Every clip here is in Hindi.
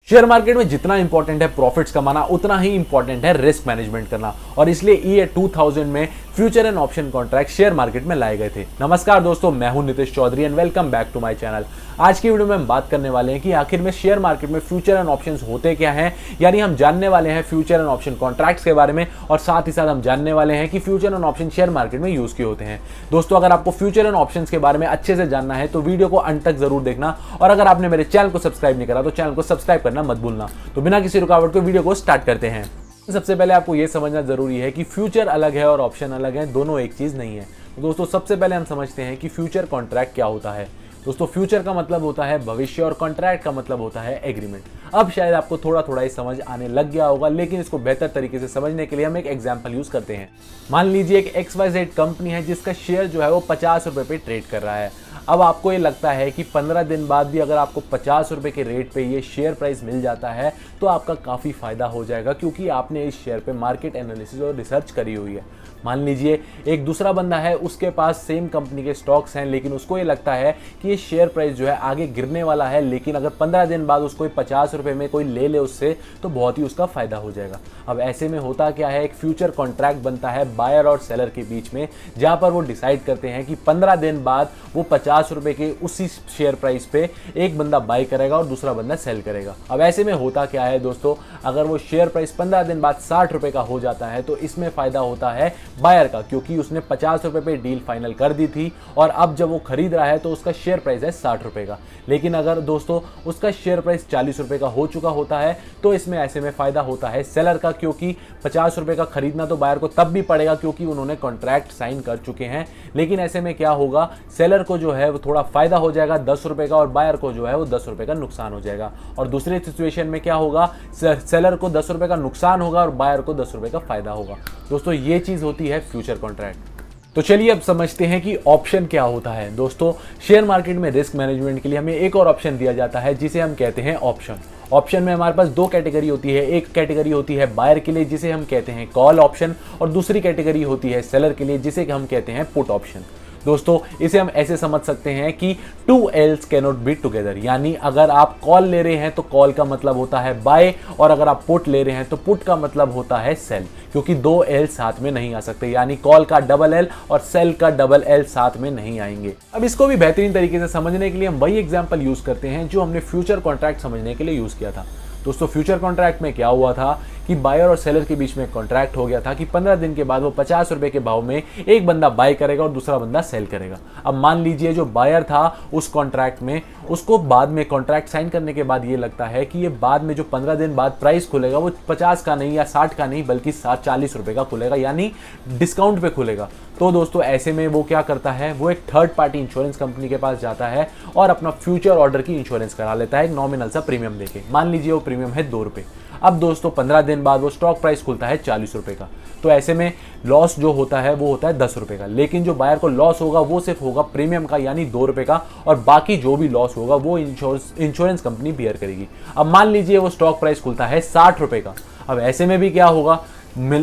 शेयर मार्केट में जितना इंपॉर्टेंट है प्रॉफिट्स कमाना, उतना ही इंपॉर्टेंट है रिस्क मैनेजमेंट करना। और इसलिए ईयर 2000 में future and option contract share market में लाए गए थे। नमस्कार दोस्तों, मैं हूं Nitesh Chaudhary and welcome back to my channel. आज की वीडियो में हम बात करने वाले हैं कि आखिर में शेयर मार्केट में फ्यूचर एंड ऑप्शंस होते क्या हैं, यानी हम जानने वाले हैं फ्यूचर एंड ऑप्शन कॉन्ट्रैक्ट्स के बारे में, और साथ ही साथ हम जानने वाले हैं कि future and option share market में यूज क्यों होते हैं। दोस्तों, अगर आपको फ्यूचर एंड ऑप्शंस के बारे में अच्छे से जानना है तो वीडियो को अंत तक जरूर देखना, और अगर आपने मेरे चैनल को सब्सक्राइब नहीं करा तो चैनल को सब्सक्राइब करना मत भूलना। तो बिना किसी रुकावट के वीडियो को स्टार्ट करते हैं। सबसे पहले आपको यह समझना जरूरी है कि फ्यूचर अलग है और ऑप्शन अलग है, दोनों एक चीज नहीं है। तो दोस्तों, सबसे पहले हम समझते हैं कि फ्यूचर कॉन्ट्रैक्ट क्या होता है। दोस्तों, फ्यूचर का मतलब होता है भविष्य और कॉन्ट्रैक्ट का मतलब होता है एग्रीमेंट। अब शायद आपको थोड़ा थोड़ा ही समझ आने लग गया होगा, लेकिन इसको बेहतर तरीके से समझने के लिए हम एक एग्जांपल यूज करते हैं। मान लीजिए एक XYZ कंपनी है जिसका शेयर जो है वो 50 रुपए पे ट्रेड कर रहा है। अब आपको ये लगता है कि 15 दिन बाद भी अगर आपको 50 रुपए के रेट पे ये शेयर प्राइस मिल जाता है तो आपका काफ़ी फायदा हो जाएगा, क्योंकि आपने इस शेयर पे मार्केट एनालिसिस और रिसर्च करी हुई है। मान लीजिए एक दूसरा बंदा है, उसके पास सेम कंपनी के स्टॉक्स हैं, लेकिन उसको ये लगता है कि ये शेयर प्राइस जो है आगे गिरने वाला है, लेकिन अगर 15 दिन बाद उसको 50 रुपए में कोई ले ले उससे तो बहुत ही उसका फायदा हो जाएगा। अब ऐसे में होता क्या है, एक फ्यूचर कॉन्ट्रैक्ट बनता है बायर और सेलर के बीच में, जहां पर वो डिसाइड करते हैं कि 15 दिन बाद वो 50 रुपए के उसी शेयर प्राइस पे एक बंदा बाय करेगा और दूसरा बंदा सेल करेगा। अब ऐसे में होता क्या है दोस्तों, अगर वो शेयर प्राइस 15 दिन बाद 60 रुपए का हो जाता है तो इसमें फायदा होता है बायर का, क्योंकि उसने 50 रुपए पे डील फाइनल कर दी थी और अब जब वो खरीद रहा है तो उसका शेयर प्राइस है 60 रुपए का। लेकिन अगर दोस्तों उसका शेयर प्राइस 40 रुपए का हो चुका होता है तो इसमें ऐसे में फायदा होता है सेलर का, क्योंकि 50 रुपए का खरीदना तो बायर को तब भी पड़ेगा क्योंकि उन्होंने कॉन्ट्रैक्ट साइन कर चुके हैं। लेकिन ऐसे में क्या होगा, सेलर को जो है वो थोड़ा फायदा हो जाएगा 10 रुपए का, और बायर को जो है वो 10 रुपए का नुकसान हो जाएगा। और दूसरी सिचुएशन में क्या होगा, सेलर को 10 रुपए का नुकसान होगा और बायर को 10 रुपए का फायदा होगा। दोस्तों, ये चीज होती है फ्यूचर कॉन्ट्रैक्ट। तो चलिए अब समझते हैं कि ऑप्शन क्या होता है। दोस्तों, शेयर मार्केट में रिस्क मैनेजमेंट के लिए हमें एक और ऑप्शन दिया जाता है जिसे हम कहते हैं ऑप्शन। ऑप्शन में हमारे पास दो कैटेगरी होती है। एक कैटेगरी होती है बायर के लिए जिसे हम कहते हैं कॉल ऑप्शन, और दूसरी कैटेगरी होती है सेलर के लिए जिसे हम कहते हैं पुट ऑप्शन। दोस्तों, इसे हम ऐसे समझ सकते हैं कि 2 L's कैनॉट बी टुगेदर, यानी अगर आप कॉल ले रहे हैं तो कॉल का मतलब होता है बाय, और अगर आप पुट ले रहे हैं तो पुट का मतलब होता है सेल, क्योंकि 2 L साथ में नहीं आ सकते, यानी कॉल का डबल L और सेल का डबल L साथ में नहीं आएंगे। अब इसको भी बेहतरीन तरीके से समझने के लिए हम वही एग्जाम्पल यूज करते हैं जो हमने फ्यूचर कॉन्ट्रैक्ट समझने के लिए यूज किया था। दोस्तों, फ्यूचर कॉन्ट्रैक्ट में क्या हुआ था कि बायर और सेलर के बीच में कॉन्ट्रैक्ट हो गया था कि 15 दिन के बाद वो 50 रुपए के भाव में एक बंदा बाय करेगा और दूसरा बंदा सेल करेगा। अब मान लीजिए जो बायर था उस कॉन्ट्रैक्ट में, उसको बाद में कॉन्ट्रैक्ट साइन करने के बाद ये लगता है कि ये बाद में जो 15 दिन बाद प्राइस खुलेगा वो 50 का नहीं या 60 का नहीं बल्कि 40 रुपए का खुलेगा, यानी डिस्काउंट पे खुलेगा। तो दोस्तों, ऐसे में वो क्या करता है, वो एक थर्ड पार्टी इंश्योरेंस कंपनी के पास जाता है और अपना फ्यूचर ऑर्डर की इंश्योरेंस करा लेता है एक नॉमिनल सा प्रीमियम देके। मान लीजिए वो प्रीमियम है 2 रुपए। अब दोस्तों 15 दिन बाद वो स्टॉक प्राइस खुलता है 40 रुपए का। तो ऐसे में लॉस जो होता है वो होता है 10 रुपए का, लेकिन जो बायर को लॉस होगा वो सिर्फ होगा प्रीमियम का, यानी 2 रुपए का, और बाकी जो भी लॉस होगा वो इंश्योरेंस कंपनी बियर करेगी। अब मान लीजिए वो स्टॉक प्राइस खुलता है 60 रुपए का। अब ऐसे में भी क्या होगा,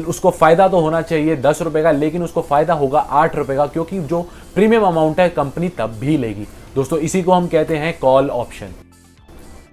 उसको फायदा तो होना चाहिए 10 रुपए का, लेकिन उसको फायदा होगा 8 रुपए का, क्योंकि जो प्रीमियम अमाउंट है कंपनी तब भी लेगी। दोस्तों, इसी को हम कहते हैं कॉल ऑप्शन।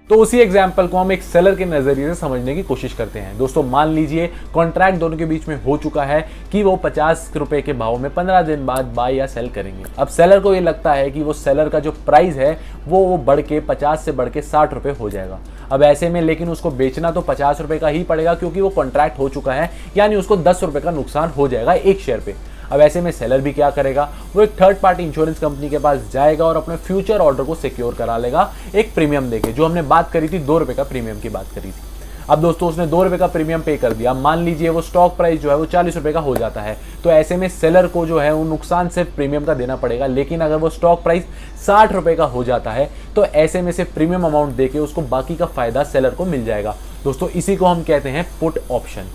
तो उसी एग्जाम्पल को हम एक सेलर के नजरिए से समझने की कोशिश करते हैं। दोस्तों, मान लीजिए कॉन्ट्रैक्ट दोनों के बीच में हो चुका है कि वो 50 रुपए के भाव में 15 दिन बाद बाय या सेल करेंगे। अब सेलर को ये लगता है कि वो सेलर का जो प्राइस है वो बढ़ के 50 से बढ़ के 60 रुपए हो जाएगा। अब ऐसे में लेकिन उसको बेचना तो 50 रुपए का ही पड़ेगा, क्योंकि वो कॉन्ट्रैक्ट हो चुका है, यानी उसको 10 रुपए का नुकसान हो जाएगा एक शेयर पे। अब ऐसे में सेलर भी क्या करेगा, वो एक थर्ड पार्टी इंश्योरेंस कंपनी के पास जाएगा और अपने फ्यूचर ऑर्डर को सिक्योर करा लेगा एक प्रीमियम देके, जो हमने बात करी थी 2 रुपए का प्रीमियम की बात करी थी। अब दोस्तों, उसने 2 रुपए का प्रीमियम पे कर दिया। मान लीजिए वो स्टॉक प्राइस जो है वो 40 रुपए का हो जाता है, तो ऐसे में सेलर को जो है वो नुकसान सिर्फ प्रीमियम का देना पड़ेगा। लेकिन अगर वो स्टॉक प्राइस 60 रुपए का हो जाता है तो ऐसे में से प्रीमियम अमाउंट देके उसको बाकी का फायदा सेलर को मिल जाएगा। दोस्तों, इसी को हम कहते हैं पुट ऑप्शन।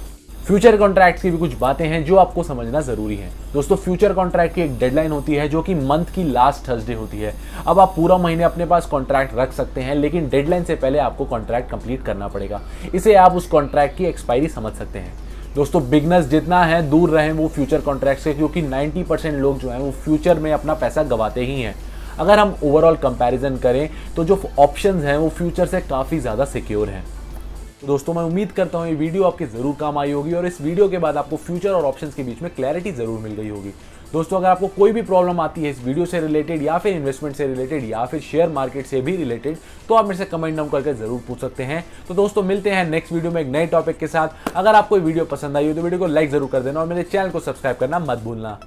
फ्यूचर कॉन्ट्रैक्ट की भी कुछ बातें हैं जो आपको समझना जरूरी है। दोस्तों, फ्यूचर कॉन्ट्रैक्ट की एक डेडलाइन होती है जो कि मंथ की लास्ट थर्सडे होती है। अब आप पूरा महीने अपने पास कॉन्ट्रैक्ट रख सकते हैं, लेकिन डेडलाइन से पहले आपको कॉन्ट्रैक्ट कंप्लीट करना पड़ेगा। इसे आप उस कॉन्ट्रैक्ट की एक्सपायरी समझ सकते हैं। दोस्तों, बिगनर्स जितना है दूर रहें वो फ्यूचर कॉन्ट्रैक्ट से, क्योंकि 90% लोग जो हैं वो फ्यूचर में अपना पैसा गंवाते ही हैं। अगर हम ओवरऑल कंपैरिजन करें तो जो ऑप्शंस हैं वो फ्यूचर से काफ़ी ज़्यादा सिक्योर हैं। तो दोस्तों मैं उम्मीद करता हूँ ये वीडियो आपके जरूर काम आई होगी और इस वीडियो के बाद आपको फ्यूचर और ऑप्शंस के बीच में क्लैरिटी जरूर मिल गई होगी। दोस्तों अगर आपको कोई भी प्रॉब्लम आती है इस वीडियो से रिलेटेड या फिर इन्वेस्टमेंट से रिलेटेड या फिर शेयर मार्केट से भी रिलेटेड, तो आप मेरे से कमेंट डाउन करके जरूर पूछ सकते हैं। तो दोस्तों मिलते हैं नेक्स्ट वीडियो में एक नए टॉपिक के साथ। अगर आपको वीडियो पसंद आई हो तो वीडियो को लाइक जरूर कर देना और मेरे चैनल को सब्सक्राइब करना मत भूलना।